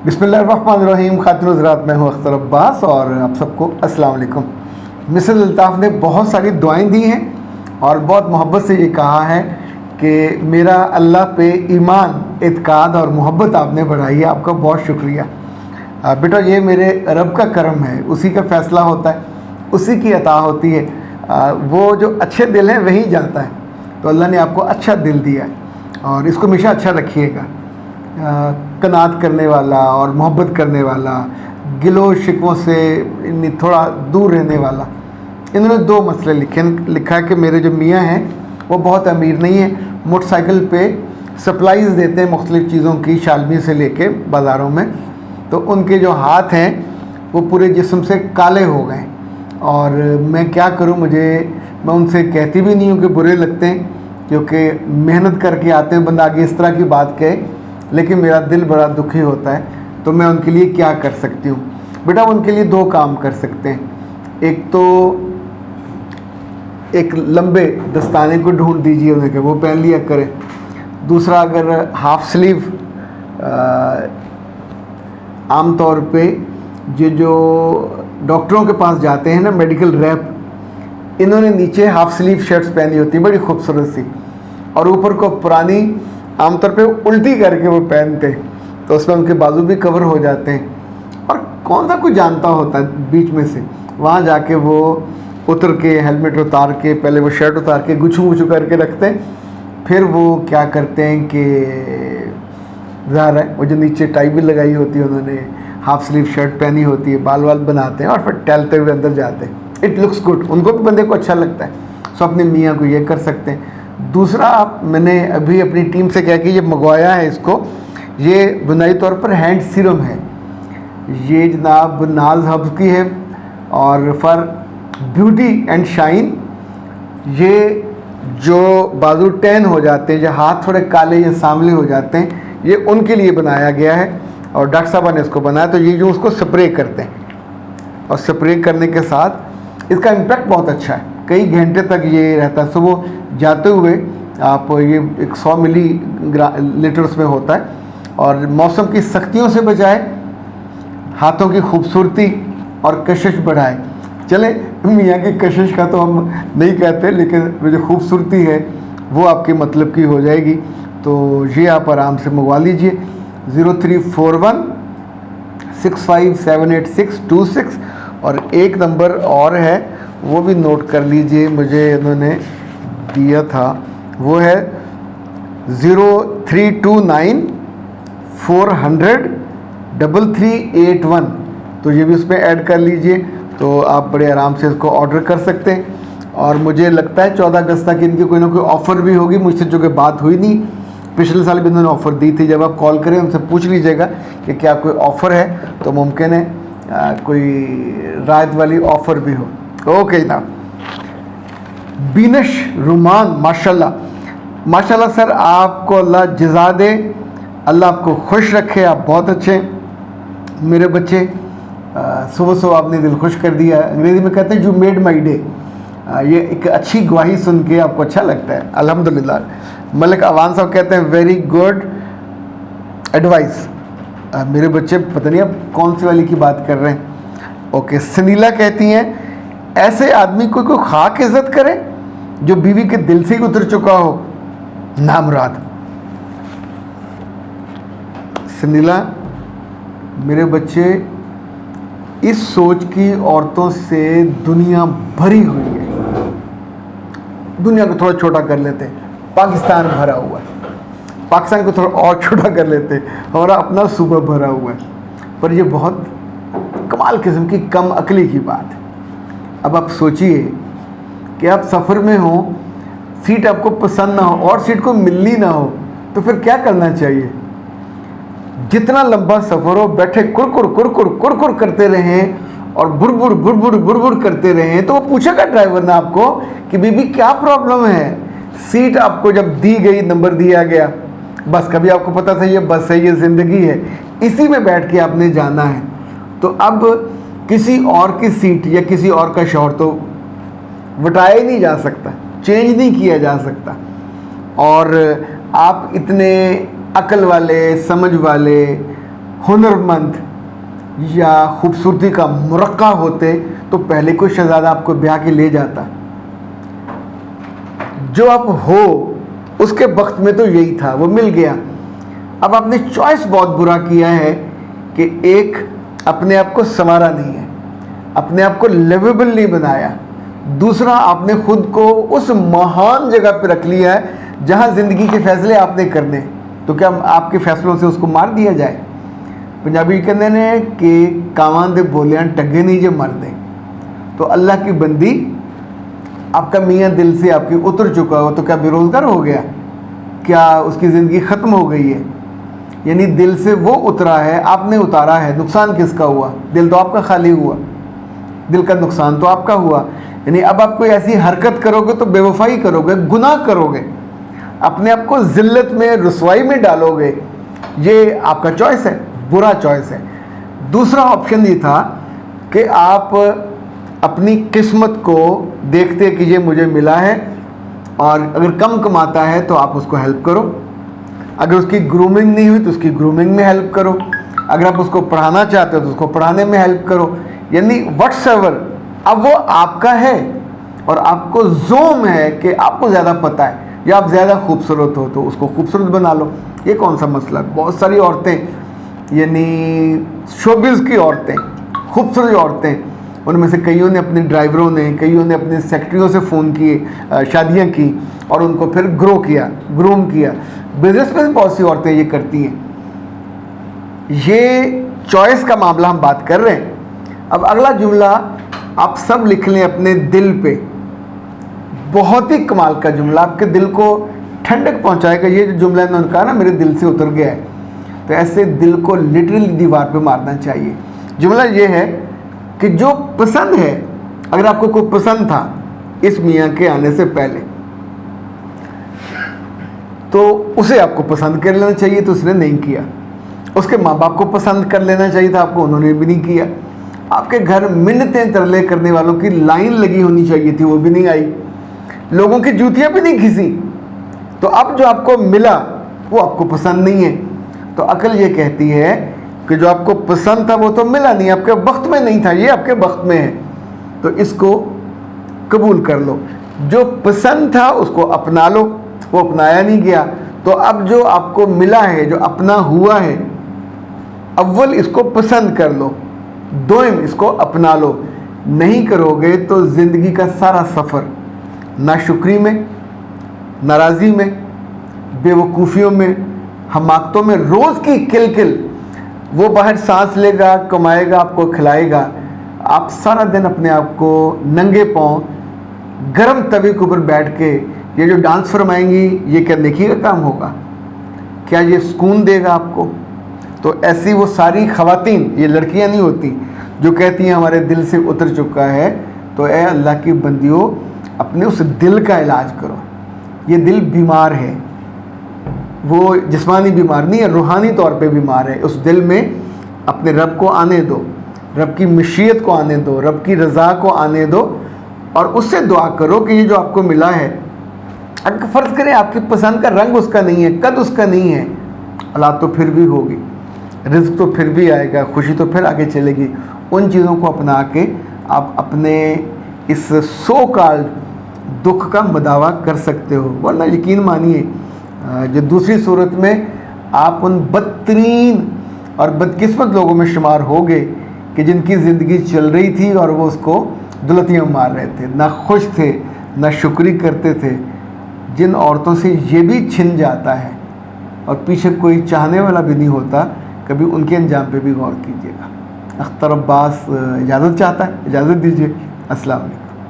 बिस्मिल्लाहिर्रहमानिर्रहीम। खातिन हज़रात, मैं हूँ अख्तर अब्बास और आप सबको अस्सलाम वालेकुम। मिसेस अल्ताफ़ ने बहुत सारी दुआएं दी हैं और बहुत मोहब्बत से ये कहा है कि मेरा अल्लाह पे ईमान, इत्काद और मोहब्बत आपने बढ़ाई है, आपका बहुत शुक्रिया। बेटा, ये मेरे रब का करम है, उसी का फ़ैसला होता है, उसी की अता होती है। वो जो अच्छे दिल हैं वहीं जाता है। तो अल्लाह ने आपको अच्छा दिल दिया है और इसको हमेशा अच्छा रखिएगा। कनात करने वाला और मोहब्बत करने वाला, गिलो शिकवों से थोड़ा दूर रहने वाला। इन्होंने दो मसले लिखा है कि मेरे जो मियाँ हैं वो बहुत अमीर नहीं है, मोटरसाइकिल पे सप्लाईज़ देते हैं मुख्तलिफ़ चीज़ों की, शालमी से लेके बाज़ारों में। तो उनके जो हाथ हैं वो पूरे जिस्म से काले हो गए और मैं क्या करूं, मैं उनसे कहती भी नहीं हूं कि बुरे लगते हैं, क्योंकि मेहनत करके आते हैं, बंदा आगे इस तरह की बात कहे, लेकिन मेरा दिल बड़ा दुखी होता है। तो मैं उनके लिए क्या कर सकती हूँ? बेटा, उनके लिए दो काम कर सकते हैं। एक तो एक लंबे दस्ताने को ढूंढ दीजिए उन्हें कि वो पहन लिया करें। दूसरा, अगर हाफ स्लीव, आम तौर पे ये जो डॉक्टरों के पास जाते हैं ना, मेडिकल रैप, इन्होंने नीचे हाफ स्लीव शर्ट्स पहनी होती हैं बड़ी खूबसूरत सी, और ऊपर को पुरानी आमतौर पे उल्टी करके वो पहनते हैं, तो उसमें उनके बाजू भी कवर हो जाते हैं। और कौन सा कोई जानता होता है बीच में से, वहाँ जाके वो उतर के हेलमेट उतार के पहले वो शर्ट उतार के गुछू करके रखते हैं, फिर वो क्या करते हैं कि ज़ाहिर है वो जो नीचे टाई भी लगाई होती है, उन्होंने हाफ स्लीव शर्ट पहनी होती है, बाल बनाते हैं और फिर टहलते हुए अंदर जाते हैं। इट लुक्स गुड, उनको भी बंदे को अच्छा लगता है। सो अपने मियाँ को ये कर सकते हैं। दूसरा, मैंने अभी अपनी टीम से क्या कि ये मंगवाया है इसको, ये बुनाई तौर पर हैंड सीरम है। ये जनाब नाज हब्स की है और फॉर ब्यूटी एंड शाइन। ये जो बाजू टैन हो जाते हैं, जो हाथ थोड़े काले या सांवले हो जाते हैं, ये उनके लिए बनाया गया है और डॉक्टर साहब ने इसको बनाया। तो ये जो उसको स्प्रे करते हैं और स्प्रे करने के साथ इसका इम्पैक्ट बहुत अच्छा है, कई घंटे तक ये रहता है। सुबह जाते हुए आप ये 100 मिली लीटर्स में होता है और मौसम की सख्तियों से बचाए, हाथों की खूबसूरती और कशिश बढ़ाए। चले, मियाँ की कशिश का तो हम नहीं कहते, लेकिन जो खूबसूरती है वो आपके मतलब की हो जाएगी। तो ये आप आराम से मंगवा लीजिए। 0341 6578 और एक नंबर और है, वो भी नोट कर लीजिए, मुझे इन्होंने दिया था, वो है 0329 400 3381। तो ये भी उसमें ऐड कर लीजिए, तो आप बड़े आराम से इसको ऑर्डर कर सकते हैं। और मुझे लगता है 14 अगस्त तक इनकी कोई ना कोई ऑफ़र भी होगी, मुझसे जो कि बात हुई नहीं। पिछले साल भी इन्होंने ऑफ़र दी थी। जब आप कॉल करें उनसे पूछ लीजिएगा कि क्या कोई ऑफ़र है, तो मुमकिन है कोई रायत वाली ऑफ़र भी हो। ओके जनाब। बीनश रुमान, माशाल्लाह सर, आपको अल्लाह जज़ा दे, अल्लाह आपको खुश रखे, आप बहुत अच्छे मेरे बच्चे। सुबह आपने दिल खुश कर दिया। अंग्रेज़ी में कहते हैं यू मेड माई डे। ये एक अच्छी गवाही सुन के आपको अच्छा लगता है, अल्हम्दुलिल्लाह। मलिक अवान साहब कहते हैं वेरी गुड एडवाइस। मेरे बच्चे पता नहीं अब कौन सी वाली की बात कर रहे हैं। ओके। सनीला कहती हैं ऐसे आदमी को कोई खाक इज़्ज़त करे जो बीवी के दिल से ही उतर चुका हो, नामुराद। सनीला, मेरे बच्चे, इस सोच की औरतों से दुनिया भरी हुई है। दुनिया को थोड़ा छोटा कर लेते, पाकिस्तान भरा हुआ है, पाकिस्तान को थोड़ा और छोटा कर लेते, हमारा अपना सूबा भरा हुआ है। पर ये बहुत कमाल किस्म की कम अकली की बात है। अब आप सोचिए कि आप सफ़र में हो, सीट आपको पसंद ना हो और सीट को मिलनी ना हो, तो फिर क्या करना चाहिए? जितना लंबा सफ़र हो, बैठे कुरकुर करते रहें और बुड़बुड़ करते रहें। तो वो पूछेगा ड्राइवर ने आपको कि बीबी क्या प्रॉब्लम है। सीट आपको जब दी गई, नंबर दिया गया, बस कभी आपको पता था ये बस है, ये ज़िंदगी है, इसी में बैठ के आपने जाना है। तो अब किसी और की सीट या किसी और का शौहर तो वटाया ही नहीं जा सकता, चेंज नहीं किया जा सकता। और आप इतने अक्ल वाले, समझ वाले हुनरमंद या खूबसूरती का मुरक्का होते तो पहले कोई शहजादा आपको ब्याह के ले जाता। जो आप हो उसके वक्त में तो यही था, वो मिल गया। अब आपने चॉइस बहुत बुरा किया है कि एक अपने आप को संवारा नहीं है, अपने आप को लिवेबल नहीं बनाया। दूसरा, आपने खुद को उस महान जगह पर रख लिया है जहां ज़िंदगी के फैसले आपने करने, तो क्या आपके फैसलों से उसको मार दिया जाए? पंजाबी कहते हैं कि कावां दे बोलियां टगे नहीं जे मर दे। तो अल्लाह की बंदी, आपका मियाँ दिल से आपकी उतर चुका हो तो क्या बेरोज़गार हो गया? क्या उसकी ज़िंदगी ख़त्म हो गई है? यानी दिल से वो उतरा है, आपने उतारा है, नुकसान किसका हुआ? दिल तो आपका खाली हुआ, दिल का नुकसान तो आपका हुआ। यानी अब आप कोई ऐसी हरकत करोगे तो बेवफाई करोगे, गुनाह करोगे, अपने आप को ज़िल्लत में, रुसवाई में डालोगे। ये आपका चॉइस है, बुरा चॉइस है। दूसरा ऑप्शन ये था कि आप अपनी किस्मत को देखते कि ये मुझे मिला है, और अगर कम कमाता है तो आप उसको हेल्प करो, अगर उसकी ग्रूमिंग नहीं हुई तो उसकी ग्रूमिंग में हेल्प करो, अगर आप उसको पढ़ाना चाहते हो तो उसको पढ़ाने में हेल्प करो। यानी व्हाट्सएवर, अब वो आपका है और आपको जोम है कि आपको ज़्यादा पता है या आप ज़्यादा खूबसूरत हो तो उसको खूबसूरत बना लो। ये कौन सा मसला है? बहुत सारी औरतें, यानी शोबिज़ की औरतें, खूबसूरत औरतें, उनमें से कईयों ने अपने ड्राइवरों ने, कईयों ने अपने सेक्रेटरियों से फ़ोन किए, शादियां की और उनको फिर ग्रूम किया। बिजनेस में बहुत सी औरतें ये करती हैं। ये चॉइस का मामला हम बात कर रहे हैं। अब अगला जुमला आप सब लिख लें अपने दिल पे, बहुत ही कमाल का जुमला, आपके दिल को ठंडक पहुंचाएगा। ये जो जुमला इन्होंने कहा ना, मेरे दिल से उतर गया है, तो ऐसे दिल को लिटरली दीवार पे मारना चाहिए। जुमला ये है कि जो पसंद है, अगर आपको कोई पसंद था इस मियाँ के आने से पहले, तो उसे आपको पसंद कर लेना चाहिए, तो उसने नहीं किया। उसके माँ बाप को पसंद कर लेना चाहिए था आपको, उन्होंने भी नहीं किया। आपके घर मिन्नतें तरले करने वालों की लाइन लगी होनी चाहिए थी, वो भी नहीं आई। लोगों की जूतियाँ भी नहीं घिसी। तो अब जो आपको मिला वो आपको पसंद नहीं है। तो अकल ये कहती है कि जो आपको पसंद था वो तो मिला नहीं, आपके वक्त में नहीं था, ये आपके वक्त में है, तो इसको कबूल कर लो। जो पसंद था उसको अपना लो, वो अपनाया नहीं गया। तो अब जो आपको मिला है, जो अपना हुआ है, अव्वल इसको पसंद कर लो, दोम इसको अपना लो। नहीं करोगे तो ज़िंदगी का सारा सफ़र नाशुक्री में, नाराज़ी में, बेवकूफ़ियों में, हमाकतों में, रोज़ की किलकिल। वो बाहर सांस लेगा, कमाएगा, आपको खिलाएगा, आप सारा दिन अपने आप को नंगे पाँव गरम तवे के ऊपर बैठ के ये जो डांस फरमाएंगी, ये क्या नेकी का काम होगा? क्या ये सुकून देगा आपको? तो ऐसी वो सारी ख़वातीन, ये लड़कियां नहीं होती जो कहती हैं हमारे दिल से उतर चुका है। तो ए अल्लाह की बंदियों, अपने उस दिल का इलाज करो। ये दिल बीमार है, वो जिस्मानी बीमार नहीं है, रूहानी तौर पे बीमार है। उस दिल में अपने रब को आने दो, रब की मशीयत को आने दो, रब की रज़ा को आने दो, और उससे दुआ करो कि ये जो आपको मिला है, अगर फ़र्ज़ करें आपकी पसंद का रंग उसका नहीं है, कद उसका नहीं है, औलाद तो फिर भी होगी, रिज़्क़ तो फिर भी आएगा, खुशी तो फिर आगे चलेगी। उन चीज़ों को अपना के आप अपने इस सो कॉल्ड दुख का मदावा कर सकते हो। वरना यकीन मानिए, जो दूसरी सूरत में आप उन बदतरीन और बदकिस्मत लोगों में शुमार होगे कि जिनकी ज़िंदगी चल रही थी और वो उसको दुलतियाँ मार रहे थे, ना खुश थे, ना शुक्री करते थे। जिन औरतों से ये भी छिन जाता है और पीछे कोई चाहने वाला भी नहीं होता, कभी उनके अंजाम पे भी गौर कीजिएगा। अख्तर अब्बास इजाज़त चाहता है, इजाज़त दीजिए। अस्सलाम वालेकुम।